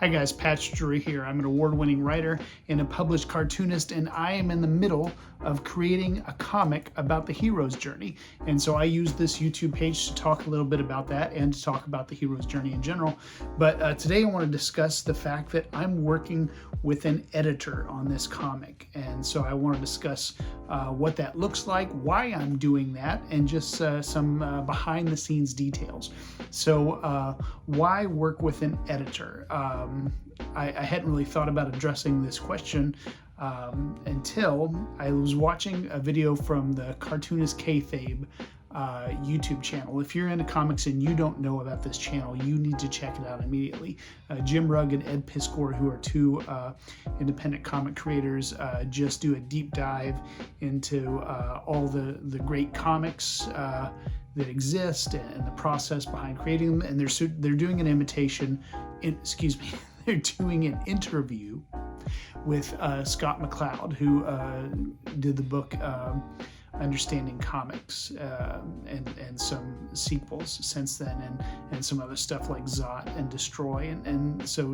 Hi guys, Patch Drury here. I'm an award-winning writer and a published cartoonist, and I am in the middle of creating a comic about the hero's journey. And so I use this YouTube page to talk a little bit about that and to talk about the hero's journey in general. But today I want to discuss the fact that I'm working with an editor on this comic. And so I want to discuss what that looks like, why I'm doing that, and just some behind the scenes details. So why work with an editor? I hadn't really thought about addressing this question until I was watching a video from the Cartoonist Kayfabe YouTube channel. If you're into comics and you don't know about this channel, you need to check it out immediately. Jim Rugg and Ed Piskor, who are two independent comic creators, just do a deep dive into all the great comics that exist and the process behind creating them. And they're doing an they're doing an interview with Scott McCloud, who did the book Understanding Comics and some sequels since then, and some other stuff like Zot and Destroy, and so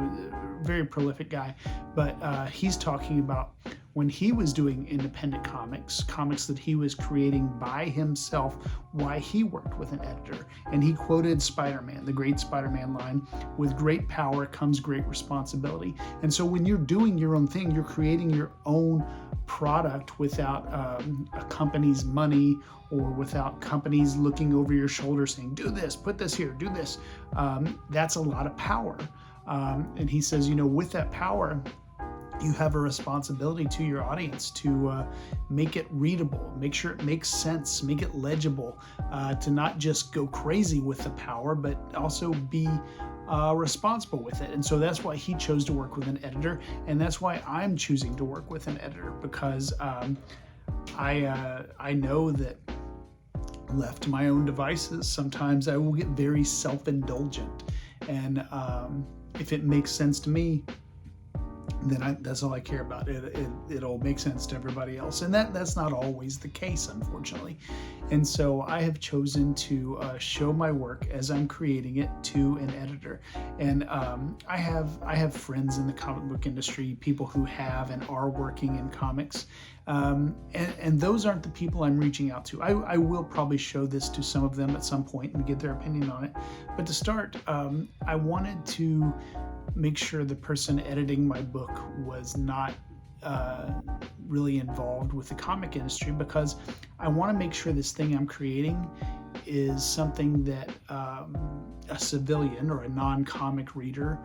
very prolific guy. But he's talking about when he was doing independent comics that he was creating by himself, why he worked with an editor. And he quoted Spider-Man, the great Spider-Man line, "With great power comes great responsibility." And so when you're doing your own thing, you're creating your own product without a company's money or without companies looking over your shoulder saying, do this, put this here, do this. That's a lot of power. And he says, with that power, you have a responsibility to your audience to make it readable, make sure it makes sense, make it legible, to not just go crazy with the power, but also be responsible with it. And so that's why he chose to work with an editor, and that's why I'm choosing to work with an editor, because I know that left to my own devices, sometimes I will get very self-indulgent, and if it makes sense to me, then that's all I care about. It'll make sense to everybody else, and that's not always the case, unfortunately. And so I have chosen to show my work as I'm creating it to an editor. And I have friends in the comic book industry, people who have and are working in comics, and those aren't the people I'm reaching out to. I will probably show this to some of them at some point and get their opinion on it. But to start, I wanted to make sure the person editing my book was not really involved with the comic industry, because I want to make sure this thing I'm creating is something that a civilian or a non-comic reader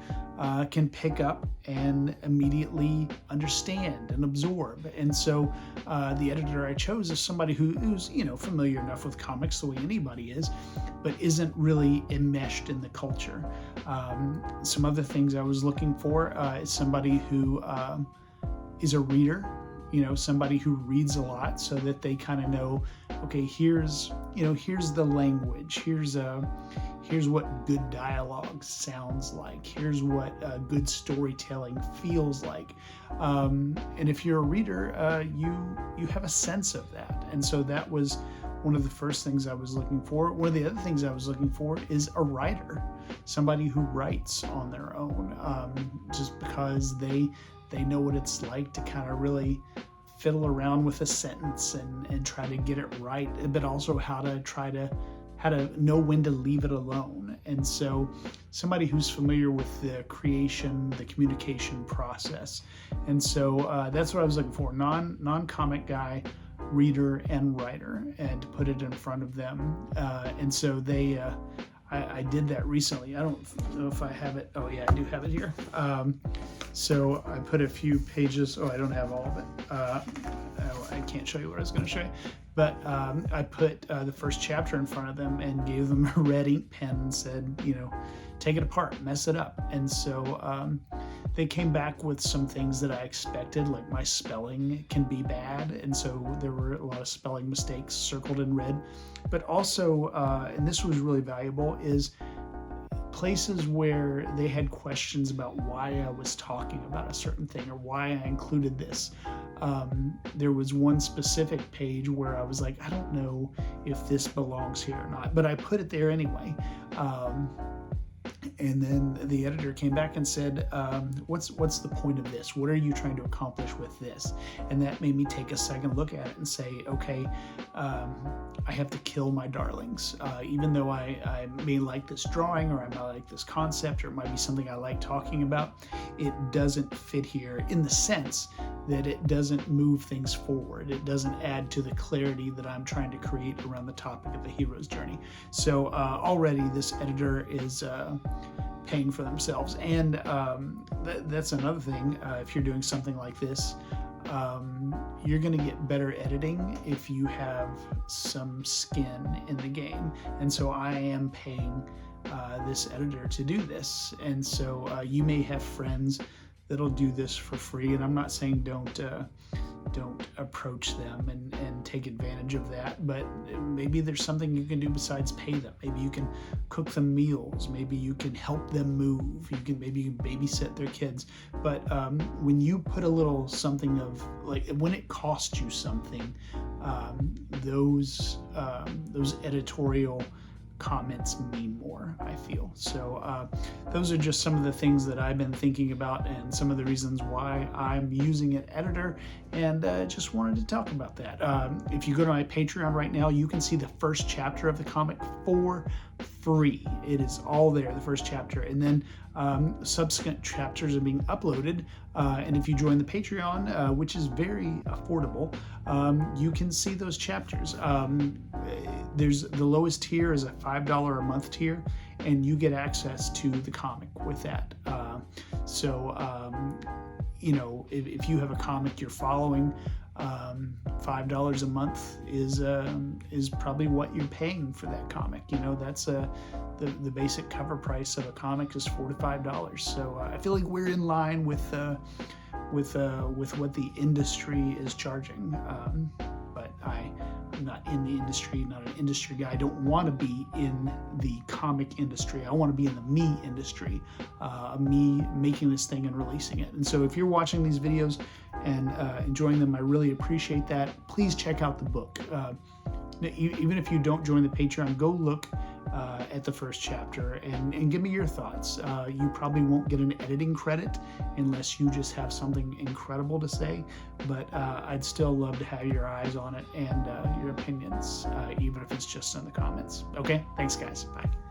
can pick up and immediately understand and absorb. And so the editor I chose is somebody who's familiar enough with comics the way anybody is, but isn't really enmeshed in the culture. Some other things I was looking for is somebody who is a reader, somebody who reads a lot, so that they kind of know, okay, here's the language, here's what good dialogue sounds like, here's what good storytelling feels like, and if you're a reader, you have a sense of that. And so that was one of the first things I was looking for. One of the other things I was looking for is a writer, somebody who writes on their own, just because they know what it's like to kind of really fiddle around with a sentence and try to get it right, but also how to know when to leave it alone. And so somebody who's familiar with the creation, the communication process. And so that's what I was looking for, non-comic guy, reader and writer, and to put it in front of them. And so I did that recently. I don't know if I have it. Oh yeah, I do have it here. So I put a few pages. Oh, I don't have all of it. I can't show you what I was going to show you. But I put the first chapter in front of them and gave them a red ink pen and said, take it apart, mess it up. And so they came back with some things that I expected, like my spelling can be bad. And so there were a lot of spelling mistakes circled in red. But also, and this was really valuable, is places where they had questions about why I was talking about a certain thing or why I included this. There was one specific page where I was like, I don't know if this belongs here or not, but I put it there anyway. And then the editor came back and said, what's the point of this? What are you trying to accomplish with this? And that made me take a second look at it and say, okay, I have to kill my darlings. Even though I may like this drawing, or I might like this concept, or it might be something I like talking about, it doesn't fit here in the sense that it doesn't move things forward. It doesn't add to the clarity that I'm trying to create around the topic of the hero's journey. So already this editor is paying for themselves. And that's another thing. If you're doing something like this, you're going to get better editing if you have some skin in the game. And so I am paying this editor to do this. And so you may have friends that'll do this for free, and I'm not saying don't approach them and take advantage of that, but maybe there's something you can do besides pay them. Maybe you can cook them meals, maybe you can help them move, maybe you can babysit their kids. But when you put a little something of, like, when it costs you something, those editorial comments mean more, I feel. So those are just some of the things that I've been thinking about and some of the reasons why I'm using an editor, and just wanted to talk about that. If you go to my Patreon right now, you can see the first chapter of the comic for free. It is all there, the first chapter, and then subsequent chapters are being uploaded, and if you join the Patreon, which is very affordable, you can see those chapters. There's the lowest tier is a $5 a month tier, and you get access to the comic with that. You know, if you have a comic you're following, $5 a month is probably what you're paying for that comic. You know, that's the basic cover price of a comic is $4 to $5. So I feel like we're in line with what the industry is charging. But I'm not in the industry, not an industry guy. I don't want to be in the comic industry. I want to be in the me industry, me making this thing and releasing it. And so if you're watching these videos and enjoying them, I really appreciate that. Please check out the book. Even if you don't join the Patreon, go look at the first chapter and give me your thoughts. You probably won't get an editing credit unless you just have something incredible to say, but I'd still love to have your eyes on it and your opinions, even if it's just in the comments. Okay, thanks guys, bye.